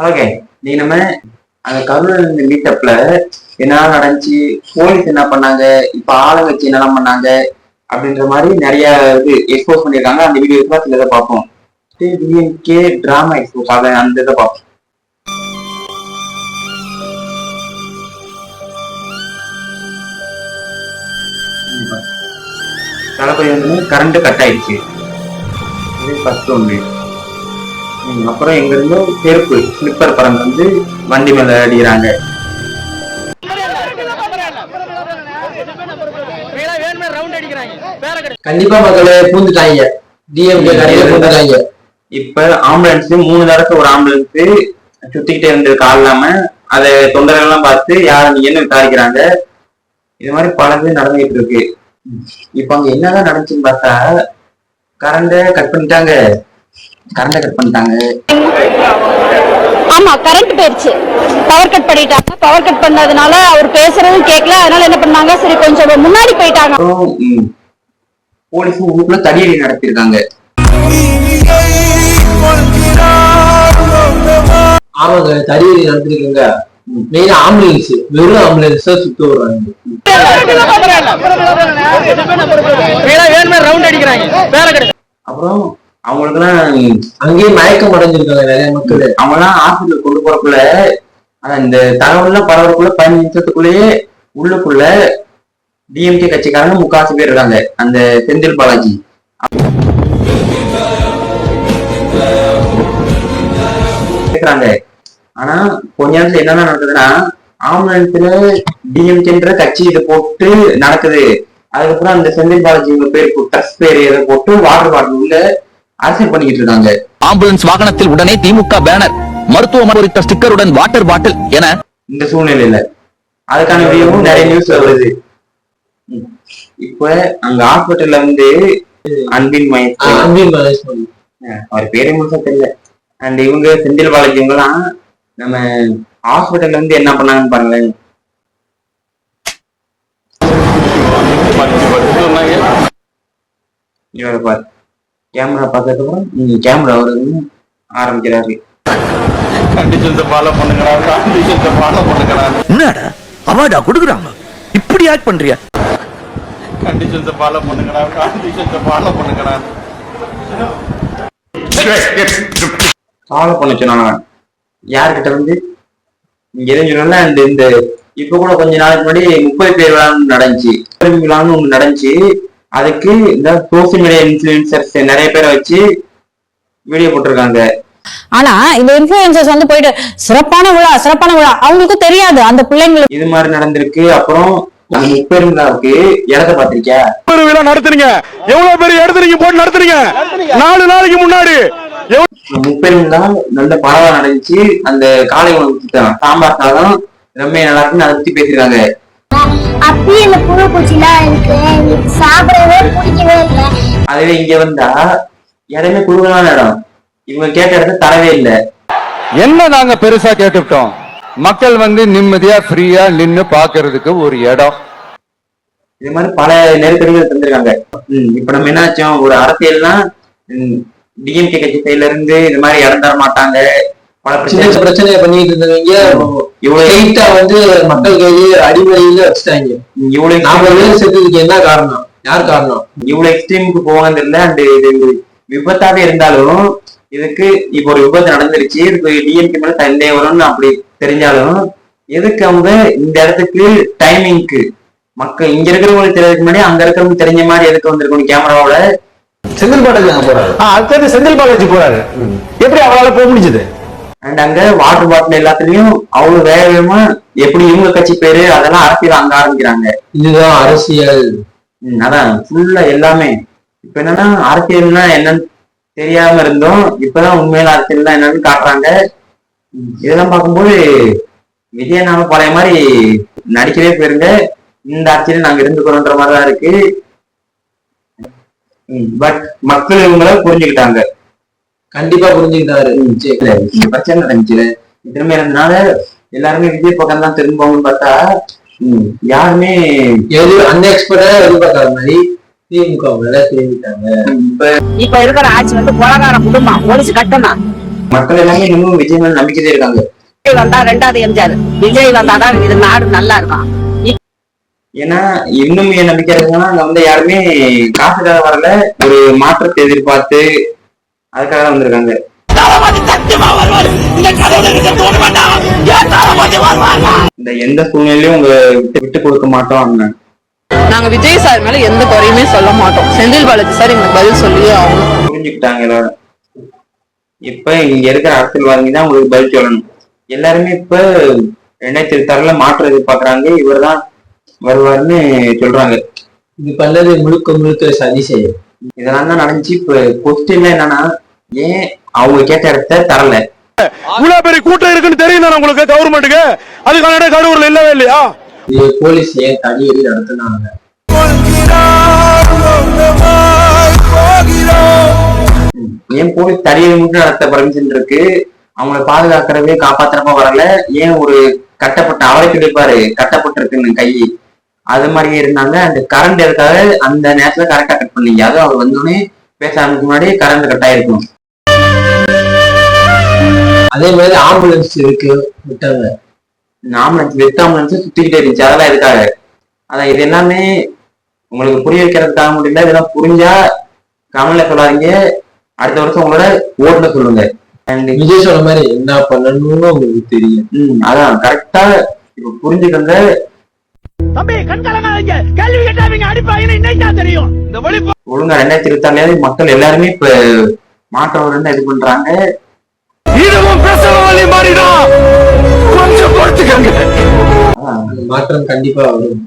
Okay, நீ நம்ம அந்த கருண் மீட்டப்ல என்ன நடந்துச்சு, போலீஸ் என்ன பண்ணாங்க, இப்ப ஆளுங்கட்சி என்னெல்லாம் பண்ணாங்க அப்படின்ற மாதிரி நிறைய இது எக்ஸ்போஸ் பண்ணியிருக்காங்க. அந்த வீடியோஸ் சில இதை பார்ப்போம். டிஎம்கே டிராமா எக்ஸ்போஸ் ஆக அந்த இதை பார்ப்போம். தளபதி வந்து கரண்ட் கட் ஆயிடுச்சு. இது ஃபர்ஸ்ட் ஒன்று. அப்புறம் எங்க இருந்தும் செருப்பு ஸ்லிப்பர் பறந்து வந்து வண்டி மேல அடிக்கிறாங்க. கண்டிப்பா மக்களே பூந்துட்டாங்க. டிஎம்கே கடையில பூந்துட்டாங்க. இப்ப ஆம்புலன்ஸ் 3 தடவை ஒரு ஆம்புலன்ஸ் சுத்திக்கிட்டே இருந்திருக்கு ஆள் இல்லாம. அதை தொண்டர்கள் எல்லாம் பார்த்து யார் நீங்கன்னு விசாரிக்கிறாங்க. இது மாதிரி பலது நடந்துகிட்டு இருக்கு. இப்ப அங்க என்னதான் நடந்துச்சுன்னு பார்த்தா கரண்ட கட் பண்ணிட்டாங்க. ஆமா, கரண்ட் போயிருச்சு. பவர் கட் பண்ணிட்டாங்க. பவர் கட் பண்ணதுனால அவர் பேசுறதும் கேட்கல. அதனால என்ன பண்ணாங்க, சரி கொஞ்சம் முன்னாடி போயிட்டாங்க. போலீஸும் ஊருக்குள்ள தடியடி நடத்திருக்காங்க. ஆமாங்க, தடியடி நடத்திருக்காங்க. மெயினா ஆம்புலன்ஸ், வெறும் ஆம்புலன்ஸ் சுத்து வர்றாங்க. அப்புறம் அவங்களுக்கு எல்லாம் அங்கேயே மயக்கம் அடைஞ்சிருக்காங்க நிறைய மக்கள். அவங்க எல்லாம் ஹாஸ்பிட்டல் கொண்டு போறக்குள்ள இந்த தகவல் எல்லாம் பரவக்குள்ள 15 நிமிஷத்துக்குள்ளேயே உள்ளுக்குள்ள டிஎம்கே கட்சிக்காரங்க 3/4 பேர் இருக்காங்க. அந்த செந்தில் பாலாஜி கேக்குறாங்க. ஆனா கொஞ்ச நேரத்துல என்னென்ன நடக்குதுன்னா, ஆம்புலன்ஸ்ல டிஎம்கேன்ற கட்சி இதை போட்டு நடக்குது. அதுக்கப்புறம் அந்த செந்தில் பாலாஜி பேர் ட்ரஸ்ட் பேர் இதை போட்டு வாட்டர் பாட்டில் உள்ள அரசியல் பண்ணிக்கிட்டு இருக்காங்க. ஆம்புலன்ஸ் வாகனத்தில் உடனே திமுக பேனர், மருத்துவமனை குறித்த ஸ்டிக்கருடன் வாட்டர் பாட்டில் என இந்த சூழ்நிலையில அதுக்கான வீடியோவும் நிறைய நியூஸ் வருது. இப்ப அங்க ஹாஸ்பிட்டல்ல வந்து அன்பின் மகேஷ் அவர் பேரே முழுசா தெரியல. அண்ட் இவங்க செந்தில் பாலாஜி இவங்க எல்லாம் நம்ம ஹாஸ்பிட்டல்ல இருந்து என்ன பண்ணாங்கன்னு பாருங்களேன். இவரை பாரு, கேமரா பார்த்ததுக்கு அப்புறம் கேமரா அவரு ஆரம்பிக்கிறாரு. என்னடா அவார்டா கொடுக்குறாங்க, இப்படி ஆக்ட் பண்றியா? கண்டிஷன்ஸ் ஃபாலோ பண்ணுங்கடா, கண்டிஷன்ஸ் ஃபாலோ பண்ணுங்கடா. ஃபாலோ பண்ண சொன்னாங்க. யார்கிட்ட வந்து இங்க எரிஞ்சுனா இந்த இப்ப கூட கொஞ்ச நாளைக்கு முன்னாடி 30 பேர் விழான்னு நடந்துச்சு. விழான்னு ஒண்ணு நடந்துச்சு. அதுக்கு இந்த சோசியல் மீடியா இன்ஃபுளுசர்ஸ் நிறைய பேரை வச்சு வீடியோ போட்டிருக்காங்க. ஆனா இந்த இன்ஃபுளுசர்ஸ் வந்து போயிட்டு சிறப்பான விழா அவங்களுக்கும் தெரியாது அந்த பிள்ளைங்களுக்கு இது மாதிரி நடந்திருக்கு. அப்புறம் அந்த 30 விழாவுக்கு இடத்த பாத்திருக்கியா? விழா நடத்துறீங்க, எவ்வளவு பேர் எடுத்துறீங்க போட்டு நடத்துறீங்க. 4 நாளைக்கு முன்னாடி 30 விழா நல்ல பரவா நடந்துச்சு. அந்த காலை உணவு சாம்பார் சாதம் ரொம்ப நல்லா இருக்குன்னு அதை பத்தி பேசிருக்காங்க. அப்பயே இந்த புழு பூச்சிலாம் இருக்கு, சாப்பிடவே பிடிக்கவே இல்லை. அதுவே இங்க வந்தா இடமே குழுவான இடம். இவங்க கேட்ட இடத்த தரவே இல்லை. என்ன நாங்க பெருசா கேட்டுட்டோம், மக்கள் வந்து நிம்மதியா ஃப்ரீயா நின்னு பாக்குறதுக்கு ஒரு இடம். இது மாதிரி பல நெருக்கடிகள் தந்திருக்காங்க. இப்ப நம்ம என்னாச்சும், ஒரு அரசியல்னா டிஎம்கே கட்சி சைட்ல இருந்து இந்த மாதிரி இடம் தர மாட்டாங்க, பல பிரச்சனையை பண்ணிட்டு இருந்தவங்க இவ்வளவு வந்து மக்கள் கைது அடிப்படையில வச்சுட்டாங்க. இவ்வளவு 40 பேர் செத்துக்கு என்ன காரணம், யார் காரணம்? இவ்வளவு எக்ஸ்ட்ரீமுக்கு போவாங்க தெரியல. அண்ட் இது விபத்தாவே இருந்தாலும் இதுக்கு இப்ப ஒரு விபத்து நடந்துருச்சு, இதுக்கு டிஎம்கே மேல சந்தேகம் வரும்னு அப்படி தெரிஞ்சாலும் எதுக்கு அவங்க இந்த இடத்துக்கு டைமிங்க்கு மக்கள் இங்க இருக்கிறவங்களுக்கு தெரியறதுக்கு முன்னாடி அங்க இருக்கிறவங்க தெரிஞ்ச மாதிரி எதுக்கு வந்திருக்கணும் கேமராவோட? செந்தில் பாலாஜி போறாரு. அடுத்தது செந்தில் பாலாஜி போறாரு. எப்படி அவரால் போக முடிஞ்சது? அண்ட் அங்க வாட்டர் பாட்டில் எல்லாத்துலயும் அவ்வளவு வேக வேகமா எப்படி இவங்க கட்சி பேரு அதெல்லாம் அரசியல் அங்க ஆரம்பிக்கிறாங்க. இதுதான் அரசியல். அதான் ஃபுல்லா எல்லாமே. இப்ப என்னன்னா அரசியல்னா என்னன்னு தெரியாம இருந்தோம், இப்பதான் உண்மையில அரசியல் என்னன்னு காட்டுறாங்க. இதெல்லாம் பார்க்கும்போது விஜய் நாம பழைய மாதிரி நடிக்கவே போயிருங்க, இந்த ஆட்சியில நாங்க இருந்துக்கிறோன்ற மாதிரிதான் இருக்கு. பட் மக்கள் இவங்களை புரிஞ்சுக்கிட்டாங்க. கண்டிப்பா புரிஞ்சுக்கிட்டாரு. பிரச்சனை நடந்துச்சு திரும்ப இருந்தனால எல்லாருமே விஜய் பக்கம் தான் திரும்புவாங்கன்னு பார்த்தா யாருமே எது அன்எக்ஸ்பெக்டடா எதிர்பார்க்காத மாதிரி திமுக திரும்பிட்டாங்க. இப்ப இருக்கிற ஆட்சி வந்து கொலகார குடும்பம், போலீஸ் கட்டணும். மக்கள் எல்லாமே இன்னமும் விஜய் மேல நம்பிக்கையே இருக்காங்க. விஜய் வந்தா 2வது எம்ஜிஆர், விஜய் வந்தாதான் இது நாடு நல்லா இருக்கும். ஏன்னா இன்னும் என் நம்பிக்கை இருக்குன்னா அங்க வந்து யாருமே காசுக்காக வரல, ஒரு மாற்றத்தை எதிர்பார்த்து அதுக்காக தான் வந்திருக்காங்க. இந்த எந்த சூழ்நிலையும் உங்களை விட்டு கொடுக்க மாட்டோம். நாங்க விஜய் சார் மேல எந்த குறையுமே சொல்ல மாட்டோம். செந்தில் பாலாஜி சார் எங்களுக்கு பதில் சொல்லியே ஆகணும். புரிஞ்சுக்கிட்டாங்க எல்லாரும். இப்ப இங்க இருக்கிற அரசியல்வாதிங்க தான் உங்களுக்கு பதில் சொல்லணும். எல்லாருமே இப்ப 2026 மாற்றம் எதிர்பார்க்கறாங்க. இவர் தான் வருவாருன்னு சொல்றாங்க. இது பண்ணது முழுக்க முழுக்க சதி செய்யும். இதெல்லாம் தான் நடந்துச்சு. இப்ப கொஸ்டின்ல என்னன்னா, ஏன் அவங்க கேட்ட இடத்த தரல? இவ்வளவு பெரிய கூட்டம் இருக்குன்னு தெரியும் உங்களுக்கு கவர்மெண்ட்டுக்கு, அதுக்கான இடம் கடவுள் இல்லவே இல்லையா? இது போலீஸ் ஏன் தடியடி நடத்தினாங்க? ஏன் போலீஸ் தடியை மட்டும் நடத்த பர்மிஷன் இருக்கு, அவங்களை பாதுகாக்கிறவே காப்பாத்துறப்ப வரல? ஏன் ஒரு கட்டப்பட்ட அவரை சொல்லிப்பாரு கட்டப்பட்டிருக்குன்னு கை, அது மாதிரியே இருந்தாங்க. அந்த கரண்ட் எதுக்காக அந்த நேரத்துல கரெக்டா கட் பண்ணீங்க? அதுவும் அவர் வந்தோடனே பேச ஆரம்பிக்க முன்னாடி கரண்ட் கட் ஆயிருக்கும். அதே மாதிரி ஆம்புலன்ஸ் இருக்கு விட்டாங்க. ஆம்புலன்ஸ் வெத் ஆம்புலன்ஸ் சுத்திக்கிட்டே இருந்துச்சு. அதெல்லாம் எதுக்காக? அதான் இது எல்லாமே உங்களுக்கு புரிய வைக்கிறதுக்காக முடியல. இதெல்லாம் புரிஞ்சா கமல்ல சொல்லாதீங்க, அடுத்த வருஷம் உங்களோட ஓட்டுல சொல்லுங்க. விஜய் சொன்ன மாதிரி என்ன பண்ணணும்னு உங்களுக்கு தெரியும். அதான் கரெக்டா இப்ப புரிஞ்சுக்கங்க. ஒழுங்கா 2026 மக்கள் எல்லாருமே இப்ப மாற்றம் வரும்னு இது பண்றாங்க. கொஞ்சம் பொறுத்துக்கங்க, மாற்றம் கண்டிப்பா வரும்.